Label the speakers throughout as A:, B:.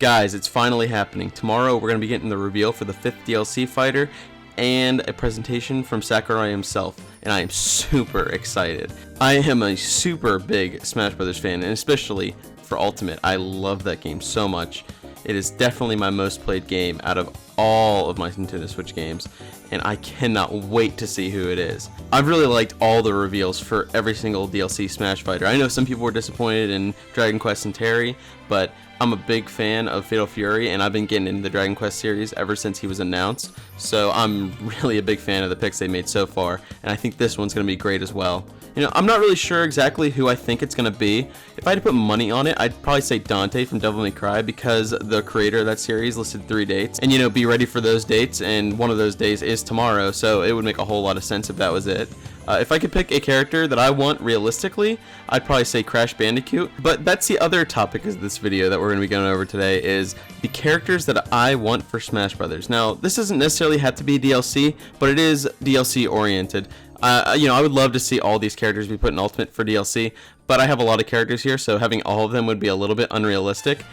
A: Guys, it's finally happening. Tomorrow we're going to be getting the reveal for the 5th DLC fighter and a presentation from Sakurai himself, and I am super excited. I am a super big Smash Brothers fan, and especially for Ultimate. I love that game so much. It is definitely my most played game out of all of my Nintendo Switch games, and I cannot wait to see who it is. I've really liked all the reveals for every single DLC Smash fighter. I know some people were disappointed in Dragon Quest and Terry, but I'm a big fan of Fatal Fury, and I've been getting into the Dragon Quest series ever since he was announced, so I'm really a big fan of the picks they made so far, and I think this one's going to be great as well. You know, I'm not really sure exactly who I think it's going to be. If I had to put money on it, I'd probably say Dante from Devil May Cry, because the creator of that series listed 3 dates, and you know, be ready for those dates, and one of those days is tomorrow, so it would make a whole lot of sense if that was it. If I could pick a character that I want realistically, I'd probably say Crash Bandicoot. But that's the other topic of this video that we're going to be going over today, is the characters that I want for Smash Brothers. Now, this doesn't necessarily have to be DLC, but it is DLC oriented. You know, I would love to see all these characters be put in Ultimate for DLC, but I have a lot of characters here, so having all of them would be a little bit unrealistic.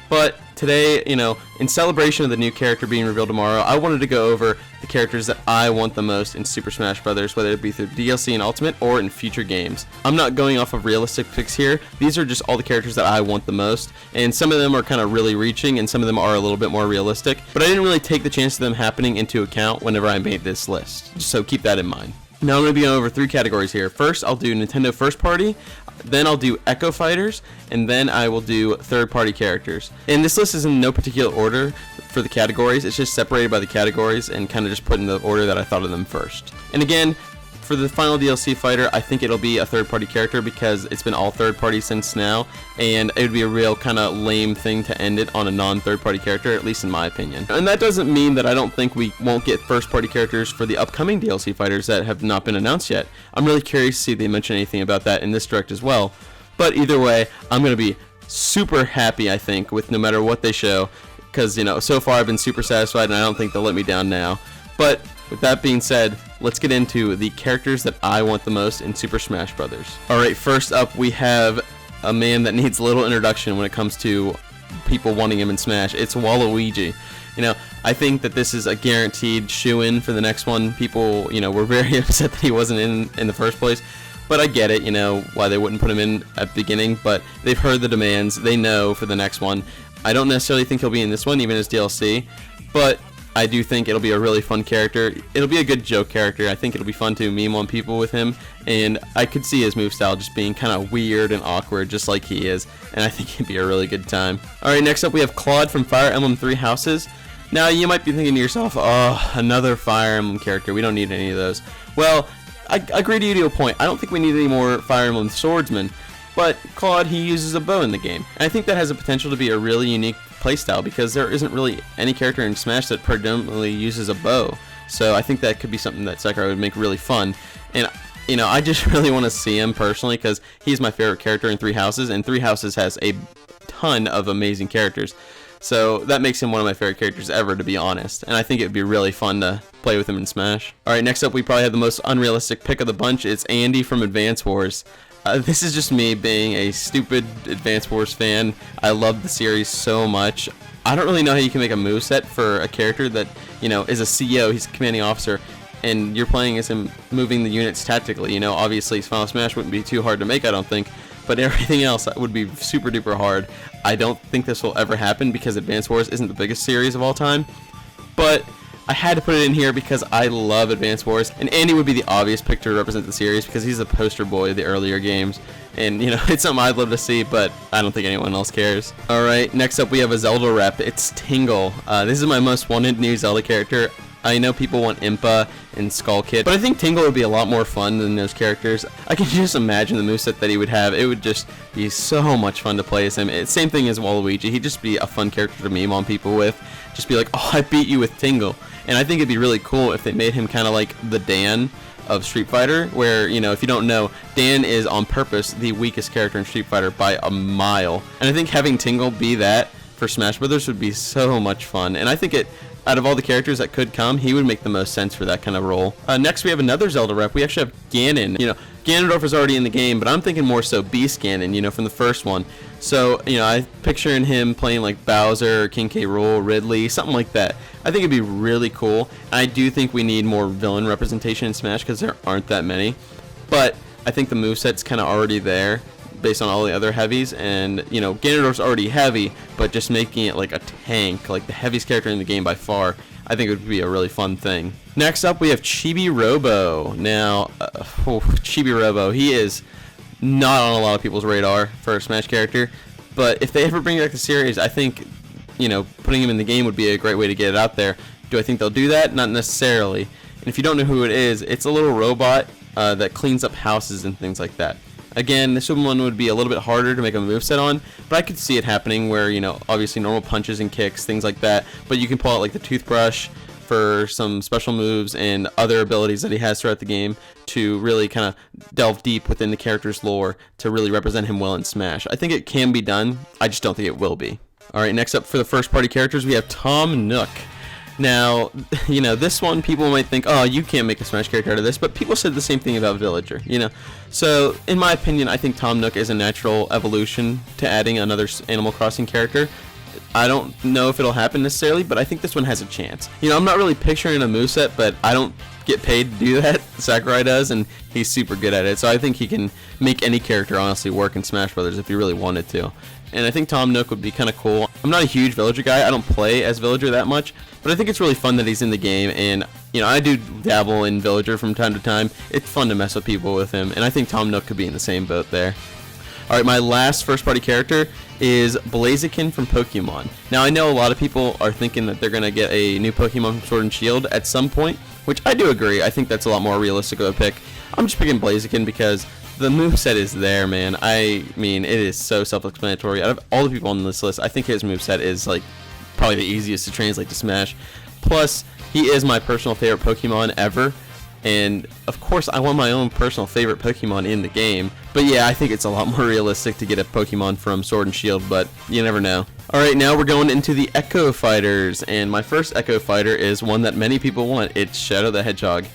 A: But today, you know, in celebration of the new character being revealed tomorrow, I wanted to go over the characters that I want the most in Super Smash Bros., whether it be through DLC and Ultimate or in future games. I'm not going off of realistic picks here. These are just all the characters that I want the most, and some of them are kind of really reaching, and some of them are a little bit more realistic, but I didn't really take the chance of them happening into account whenever I made this list, so keep that in mind. Now I'm going to be going over 3 categories here. First, I'll do Nintendo First Party, then I'll do Echo Fighters, and then I will do third-party characters. And this list is in no particular order for the categories. It's just separated by the categories and kind of just put in the order that I thought of them first. And again, for the final DLC fighter, I think it'll be a third-party character because it's been all third-party since now, and it would be a real kind of lame thing to end it on a non-third-party character, at least in my opinion. And that doesn't mean that I don't think we won't get first-party characters for the upcoming DLC fighters that have not been announced yet. I'm really curious to see if they mention anything about that in this direct as well. But either way, I'm going to be super happy, I think, with no matter what they show, because, you know, so far I've been super satisfied, and I don't think they'll let me down now. But with that being said, let's get into the characters that I want the most in Super Smash Bros. Alright, first up we have a man that needs little introduction when it comes to people wanting him in Smash. It's Waluigi. You know, I think that this is a guaranteed shoo-in for the next one. People, you know, were very upset that he wasn't in the first place. But I get it, you know, why they wouldn't put him in at the beginning, but they've heard the demands. They know for the next one. I don't necessarily think he'll be in this one, even as DLC, but I do think it'll be a really fun character. It'll be a good joke character. I think it'll be fun to meme on people with him, and I could see his move style just being kind of weird and awkward, just like he is, and I think it'd be a really good time. Alright, next up we have Claude from Fire Emblem Three Houses. Now, you might be thinking to yourself, oh, another Fire Emblem character. We don't need any of those. Well, I agree to you to a point. I don't think we need any more Fire Emblem swordsmen, but Claude, he uses a bow in the game, and I think that has the potential to be a really unique playstyle because there isn't really any character in Smash that predominantly uses a bow. So I think that could be something that Sakurai would make really fun. And you know, I just really want to see him personally because he's my favorite character in Three Houses, and Three Houses has a ton of amazing characters. So that makes him one of my favorite characters ever, to be honest. And I think it would be really fun to play with him in Smash. Alright, next up we probably have the most unrealistic pick of the bunch. It's Andy from Advance Wars. This is just me being a stupid Advance Wars fan. I love the series so much. I don't really know how you can make a moveset for a character that, you know, is a CO, he's a commanding officer, and you're playing as him moving the units tactically. You know, obviously Final Smash wouldn't be too hard to make, I don't think, but everything else would be super duper hard. I don't think this will ever happen because Advance Wars isn't the biggest series of all time, but I had to put it in here because I love Advance Wars, and Andy would be the obvious pick to represent the series because he's the poster boy of the earlier games, and you know, it's something I'd love to see, but I don't think anyone else cares. Alright, next up we have a Zelda rep. It's Tingle. This is my most wanted new Zelda character. I know people want Impa and Skull Kid, but I think Tingle would be a lot more fun than those characters. I can just imagine the moveset that he would have. It would just be so much fun to play as him. Same thing as Waluigi. He'd just be a fun character to meme on people with. Just be like, oh, I beat you with Tingle. And I think it'd be really cool if they made him kind of like the Dan of Street Fighter, where, you know, if you don't know, Dan is on purpose the weakest character in Street Fighter by a mile. And I think having Tingle be that for Smash Brothers would be so much fun. And I think out of all the characters that could come, he would make the most sense for that kind of role. Next, we have another Zelda rep. We actually have Ganon. You know, Ganondorf is already in the game, but I'm thinking more so Beast Ganon, you know, from the first one. So, you know, I picturing him playing like Bowser, King K. Rool, Ridley, something like that. I think it'd be really cool. I do think we need more villain representation in Smash because there aren't that many. But I think the moveset's kind of already there based on all the other heavies, and you know, Ganondorf's already heavy, but just making it like a tank, like the heaviest character in the game by far, I think it would be a really fun thing. Next up, we have Chibi Robo. Now, Chibi Robo, he is not on a lot of people's radar for a Smash character, but if they ever bring back the series, I think, you know, putting him in the game would be a great way to get it out there. Do I think they'll do that? Not necessarily. And if you don't know who it is, it's a little robot that cleans up houses and things like that. Again, this one would be a little bit harder to make a moveset on, but I could see it happening where, you know, obviously normal punches and kicks, things like that, but you can pull out like the toothbrush for some special moves and other abilities that he has throughout the game to really kind of delve deep within the character's lore to really represent him well in Smash. I think it can be done, I just don't think it will be. Alright, next up for the first party characters, we have Tom Nook. Now, you know, this one people might think, oh, you can't make a Smash character out of this, but people said the same thing about Villager, you know. So, in my opinion, I think Tom Nook is a natural evolution to adding another Animal Crossing character. I don't know if it'll happen necessarily, but I think this one has a chance. You know, I'm not really picturing a moveset, but I don't get paid to do that. Sakurai does, and he's super good at it. So I think he can make any character honestly work in Smash Brothers if he really wanted to. And I think Tom Nook would be kind of cool. I'm not a huge Villager guy. I don't play as Villager that much, but I think it's really fun that he's in the game. And, you know, I do dabble in Villager from time to time. It's fun to mess with people with him, and I think Tom Nook could be in the same boat there. Alright, my last first party character is Blaziken from Pokemon. Now, I know a lot of people are thinking that they're going to get a new Pokemon from Sword and Shield at some point, which I do agree. I think that's a lot more realistic of a pick. I'm just picking Blaziken because the moveset is there, man. I mean, it is so self-explanatory. Out of all the people on this list, I think his moveset is like probably the easiest to translate to Smash. Plus, he is my personal favorite Pokemon ever. And, of course, I want my own personal favorite Pokemon in the game. But yeah, I think it's a lot more realistic to get a Pokemon from Sword and Shield, but you never know. Alright, now we're going into the Echo Fighters. And my first Echo Fighter is one that many people want. It's Shadow the Hedgehog.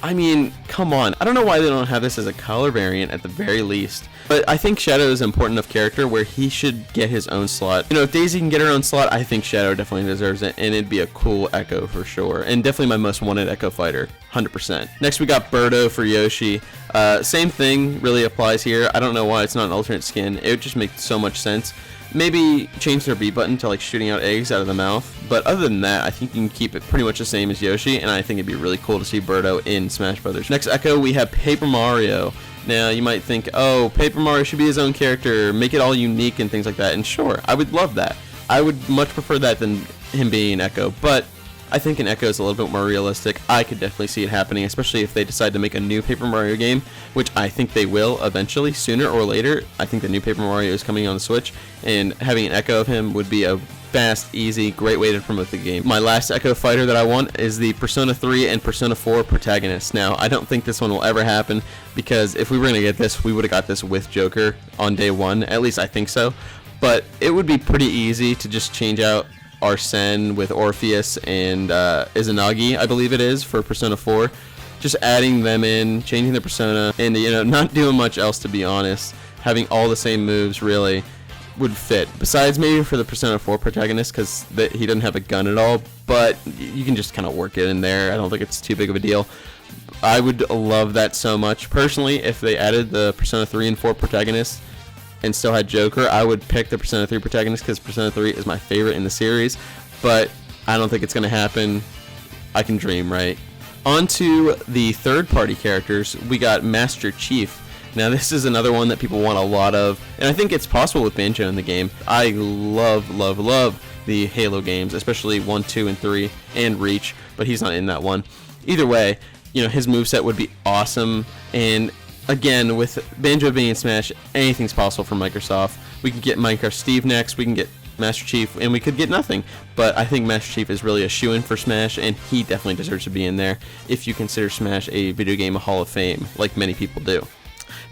A: I mean, come on. I don't know why they don't have this as a color variant at the very least. But I think Shadow is an important enough character where he should get his own slot. You know, if Daisy can get her own slot, I think Shadow definitely deserves it, and it'd be a cool Echo for sure. And definitely my most wanted Echo Fighter, 100%. Next we got Birdo for Yoshi. Same thing really applies here. I don't know why it's not an alternate skin. It would just make so much sense. Maybe change their B button to like shooting out eggs out of the mouth, but other than that, I think you can keep it pretty much the same as Yoshi, and I think it'd be really cool to see Birdo in Smash Brothers. Next Echo, we have Paper Mario. Now, you might think, oh, Paper Mario should be his own character, make it all unique and things like that, and sure, I would love that. I would much prefer that than him being Echo, but I think an Echo is a little bit more realistic. I could definitely see it happening, especially if they decide to make a new Paper Mario game, which I think they will eventually, sooner or later. I think the new Paper Mario is coming on the Switch, and having an Echo of him would be a fast, easy, great way to promote the game. My last Echo Fighter that I want is the Persona 3 and Persona 4 protagonists. Now, I don't think this one will ever happen, because if we were going to get this, we would have got this with Joker on day one. At least I think so. But it would be pretty easy to just change out Arsene with Orpheus and Izanagi, I believe it is, for Persona 4. Just adding them in, changing their persona, and, you know, not doing much else, to be honest. Having all the same moves really would fit. Besides maybe for the Persona 4 protagonist, because he doesn't have a gun at all, but you can just kind of work it in there. I don't think it's too big of a deal. I would love that so much. Personally, if they added the Persona 3 and 4 protagonists and still had Joker, I would pick the Persona 3 protagonist because Persona 3 is my favorite in the series, but I don't think it's going to happen. I can dream, right? On to the third-party characters, we got Master Chief. Now, this is another one that people want a lot of, and I think it's possible with Banjo in the game. I love, love, love the Halo games, especially 1, 2, and 3, and Reach, but he's not in that one. Either way, you know, his moveset would be awesome, and again, with Banjo being in Smash, anything's possible for Microsoft. We could get Minecraft Steve next, we can get Master Chief, and we could get nothing. But I think Master Chief is really a shoo-in for Smash, and he definitely deserves to be in there if you consider Smash a video game Hall of Fame, like many people do.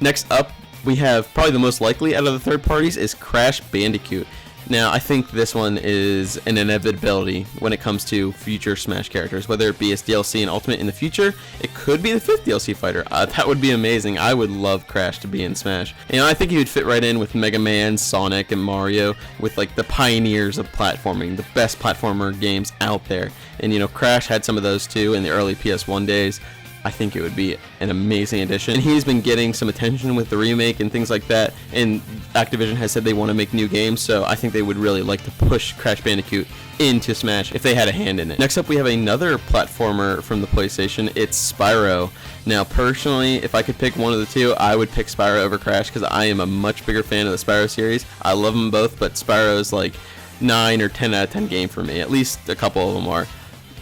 A: Next up, we have probably the most likely out of the third parties is Crash Bandicoot. Now, I think this one is an inevitability when it comes to future Smash characters, whether it be as DLC and Ultimate in the future. It could be the 5th DLC fighter. That would be amazing. I would love Crash to be in Smash. You know, I think he would fit right in with Mega Man, Sonic, and Mario, with like the pioneers of platforming, the best platformer games out there. And you know, Crash had some of those too in the early PS1 days. I think it would be an amazing addition. And he's been getting some attention with the remake and things like that, and Activision has said they want to make new games, so I think they would really like to push Crash Bandicoot into Smash if they had a hand in it. Next up, we have another platformer from the PlayStation. It's Spyro. Now, personally, if I could pick one of the two, I would pick Spyro over Crash, because I am a much bigger fan of the Spyro series. I love them both, but Spyro is like 9 or 10 out of 10 game for me. At least a couple of them are.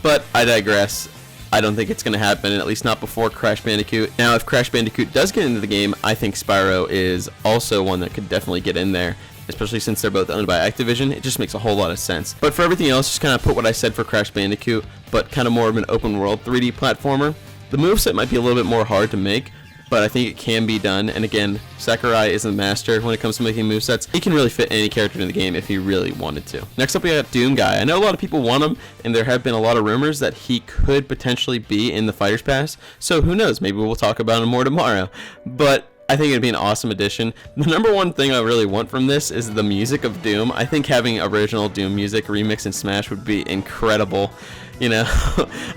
A: But I digress. I don't think it's going to happen, at least not before Crash Bandicoot. Now, if Crash Bandicoot does get into the game, I think Spyro is also one that could definitely get in there, especially since they're both owned by Activision. It just makes a whole lot of sense. But for everything else, just kind of put what I said for Crash Bandicoot, but kind of more of an open world 3D platformer. The moveset might be a little bit more hard to make, but I think it can be done. And again, Sakurai is a master when it comes to making movesets. He can really fit any character in the game if he really wanted to. Next up, we got Doom Guy. I know a lot of people want him, and there have been a lot of rumors that he could potentially be in the Fighters Pass. So who knows? Maybe we'll talk about him more tomorrow. But I think it'd be an awesome addition. The number one thing I really want from this is the music of Doom. I think having original Doom music remixed in Smash would be incredible. You know,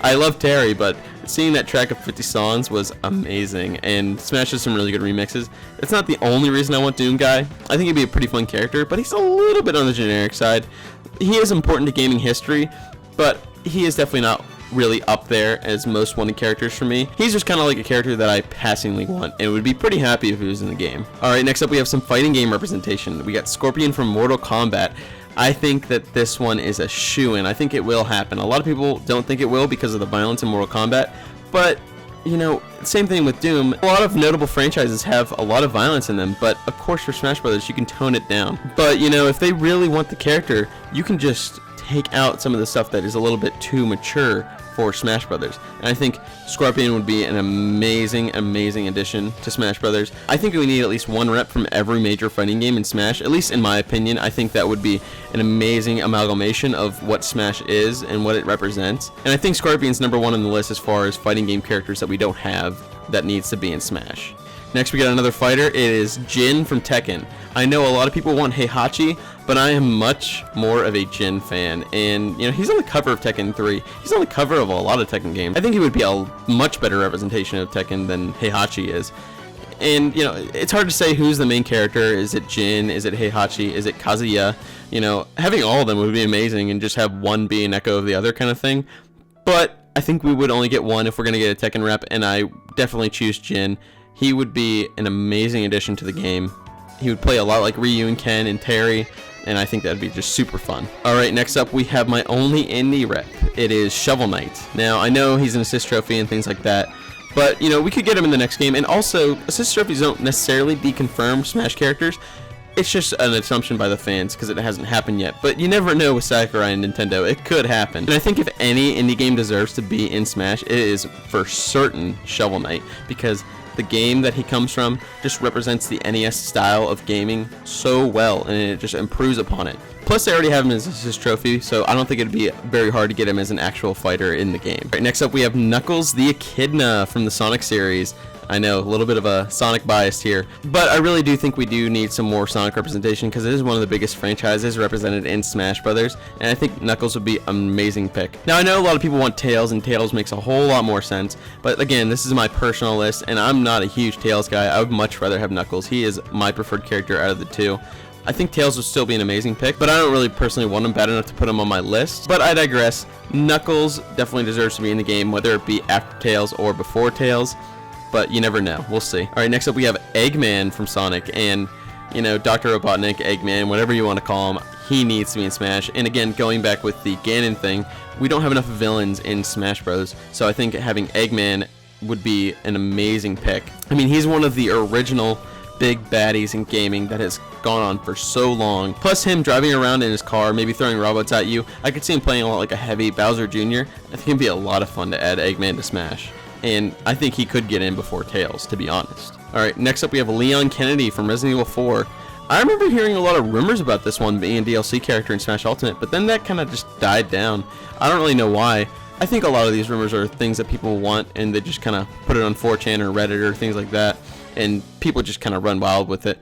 A: I love Terry, but seeing that track of 50 songs was amazing, and Smash has some really good remixes. It's not the only reason I want Doom Guy. I think he'd be a pretty fun character, but he's a little bit on the generic side. He is important to gaming history, but he is definitely not really up there as most wanted characters for me. He's just kind of like a character that I passingly want, and would be pretty happy if he was in the game. Alright, next up we have some fighting game representation. We got Scorpion from Mortal Kombat. I think that this one is a shoo-in. I think it will happen. A lot of people don't think it will because of the violence in Mortal Kombat, but you know, same thing with Doom. A lot of notable franchises have a lot of violence in them, but of course for Smash Brothers you can tone it down. But you know, if they really want the character, you can just take out some of the stuff that is a little bit too mature for Smash Brothers. And I think Scorpion would be an amazing addition to Smash Brothers. I think we need at least one rep from every major fighting game in Smash, at least in my opinion. I think that would be an amazing amalgamation of what Smash is and what it represents. And I think Scorpion's number one on the list as far as fighting game characters that we don't have that needs to be in Smash. Next we got another fighter. It is Jin from Tekken. I know a lot of people want Heihachi, but I am much more of a Jin fan, and you know, he's on the cover of Tekken 3. He's on the cover of a lot of Tekken games. I think he would be a much better representation of Tekken than Heihachi is. And you know, it's hard to say who's the main character. Is it Jin? Is it Heihachi? Is it Kazuya? You know, having all of them would be amazing, and just have one be an echo of the other kind of thing. But I think we would only get one if we're gonna get a Tekken rep, and I definitely choose Jin. He would be an amazing addition to the game. He would play a lot like Ryu and Ken and Terry, and I think that would be just super fun. Alright, next up we have my only indie rep. It is Shovel Knight. Now, I know he's an assist trophy and things like that, but you know, we could get him in the next game, and also, assist trophies don't necessarily be confirmed Smash characters. It's just an assumption by the fans because it hasn't happened yet, but you never know with Sakurai and Nintendo. It could happen. And I think if any indie game deserves to be in Smash, it is for certain Shovel Knight, because the game that he comes from just represents the NES style of gaming so well, and it just improves upon it. Plus, they already have him as his trophy, so I don't think it'd be very hard to get him as an actual fighter in the game. Right, next up, we have Knuckles the Echidna from the Sonic series. I know, a little bit of a Sonic bias here, but I really do think we do need some more Sonic representation because it is one of the biggest franchises represented in Smash Brothers, and I think Knuckles would be an amazing pick. Now, I know a lot of people want Tails, and Tails makes a whole lot more sense, but again, this is my personal list, and I'm not a huge Tails guy. I would much rather have Knuckles. He is my preferred character out of the two. I think Tails would still be an amazing pick, but I don't really personally want him bad enough to put him on my list. But I digress. Knuckles definitely deserves to be in the game, whether it be after Tails or before Tails. But you never know. We'll see. Alright, next up we have Eggman from Sonic, and you know, Dr. Robotnik, Eggman, whatever you want to call him, he needs to be in Smash. And again, going back with the Ganon thing, we don't have enough villains in Smash Bros. So I think having Eggman would be an amazing pick. I mean, he's one of the original big baddies in gaming that has gone on for so long. Plus him driving around in his car, maybe throwing robots at you. I could see him playing a lot like a heavy Bowser Jr. I think it'd be a lot of fun to add Eggman to Smash. And I think he could get in before Tails, to be honest. Alright, next up we have Leon Kennedy from Resident Evil 4. I remember hearing a lot of rumors about this one being a DLC character in Smash Ultimate, but then that kind of just died down. I don't really know why. I think a lot of these rumors are things that people want, and they just kind of put it on 4chan or Reddit or things like that, and people just kind of run wild with it.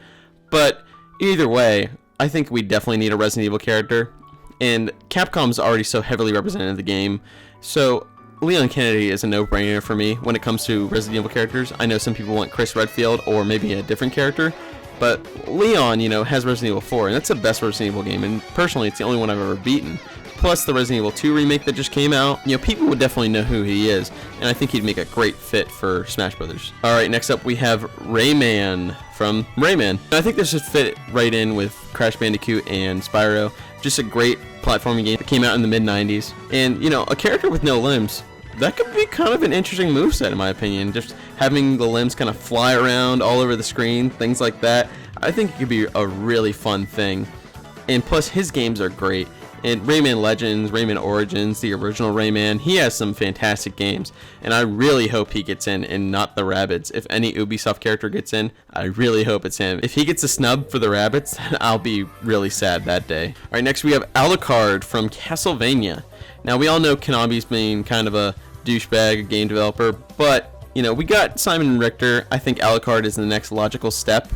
A: But either way, I think we definitely need a Resident Evil character, and Capcom's already so heavily represented in the game, so Leon Kennedy is a no-brainer for me when it comes to Resident Evil characters. I know some people want Chris Redfield or maybe a different character, but Leon, you know, has Resident Evil 4, and that's the best Resident Evil game, and personally, it's the only one I've ever beaten. Plus the Resident Evil 2 remake that just came out, you know, people would definitely know who he is, and I think he'd make a great fit for Smash Brothers. Alright, next up we have Rayman from Rayman. I think this should fit right in with Crash Bandicoot and Spyro. Just a great platforming game that came out in the mid-90s. And, you know, a character with no limbs, that could be kind of an interesting moveset in my opinion. Just having the limbs kind of fly around all over the screen, things like that. I think it could be a really fun thing. And plus his games are great. And Rayman Legends, Rayman Origins, the original Rayman, he has some fantastic games. And I really hope he gets in and not the Rabbids. If any Ubisoft character gets in, I really hope it's him. If he gets a snub for the Rabbids, I'll be really sad that day. Alright, next we have Alucard from Castlevania. Now we all know Konami's being kind of a douchebag game developer, but, you know, we got Simon Richter. I think Alucard is the next logical step.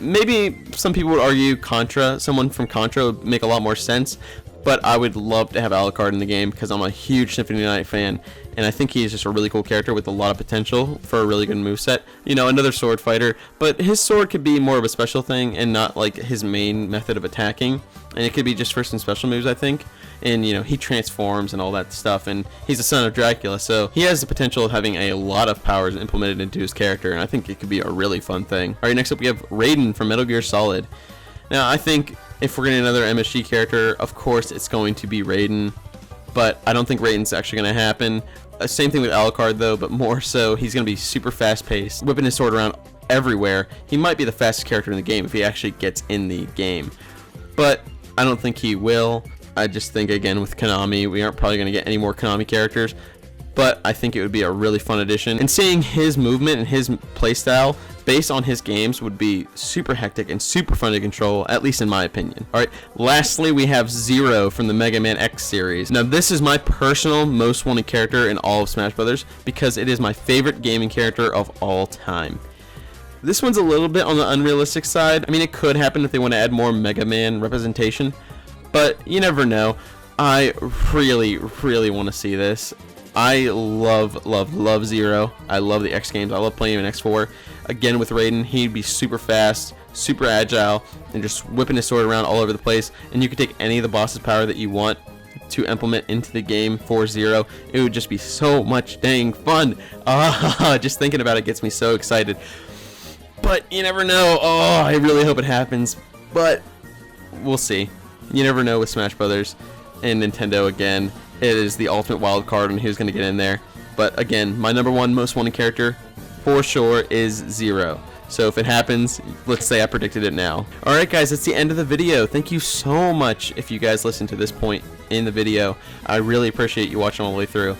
A: Maybe some people would argue Contra, someone from Contra would make a lot more sense, but I would love to have Alucard in the game because I'm a huge Symphony of the Night fan, and I think he's just a really cool character with a lot of potential for a really good moveset. You know, another sword fighter, but his sword could be more of a special thing and not like his main method of attacking, and it could be just first and special moves, I think. And, you know, he transforms and all that stuff, and he's the son of Dracula, so he has the potential of having a lot of powers implemented into his character, and I think it could be a really fun thing. Alright, next up we have Raiden from Metal Gear Solid. Now, I think if we're getting another MSG character, of course it's going to be Raiden, but I don't think Raiden's actually going to happen. Same thing with Alucard though, but more so, he's going to be super fast-paced, whipping his sword around everywhere. He might be the fastest character in the game if he actually gets in the game, but I don't think he will. I just think, again, with Konami, we aren't probably going to get any more Konami characters, but I think it would be a really fun addition. And seeing his movement and his playstyle based on his games would be super hectic and super fun to control, at least in my opinion. Alright, lastly we have Zero from the Mega Man X series. Now this is my personal most wanted character in all of Smash Brothers because it is my favorite gaming character of all time. This one's a little bit on the unrealistic side. I mean, it could happen if they want to add more Mega Man representation, but you never know. I really want to see this. I love Zero. I love the X games. I love playing him in X4. Again, with Raiden, he'd be super fast, super agile, and just whipping his sword around all over the place. And you could take any of the boss's power that you want to implement into the game for Zero. It would just be so much dang fun. Just thinking about it gets me so excited. But you never know. Oh, I really hope it happens. But we'll see. You never know with Smash Brothers and Nintendo. Again, it is the ultimate wild card on who's going to get in there. But again, my number one most wanted character for sure is Zero. So if it happens, let's say I predicted it now. Alright guys, that's the end of the video. Thank you so much if you guys listened to this point in the video. I really appreciate you watching all the way through.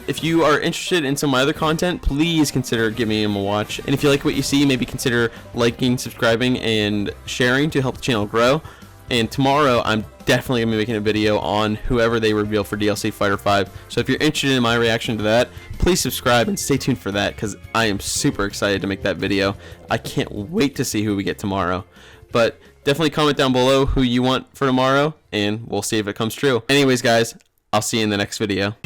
A: If you are interested in some of my other content, please consider giving them a watch. And if you like what you see, maybe consider liking, subscribing, and sharing to help the channel grow. And tomorrow, I'm definitely going to be making a video on whoever they reveal for DLC Fighter 5. So if you're interested in my reaction to that, please subscribe and stay tuned for that, because I am super excited to make that video. I can't wait to see who we get tomorrow. But definitely comment down below who you want for tomorrow, and we'll see if it comes true. Anyways, guys, I'll see you in the next video.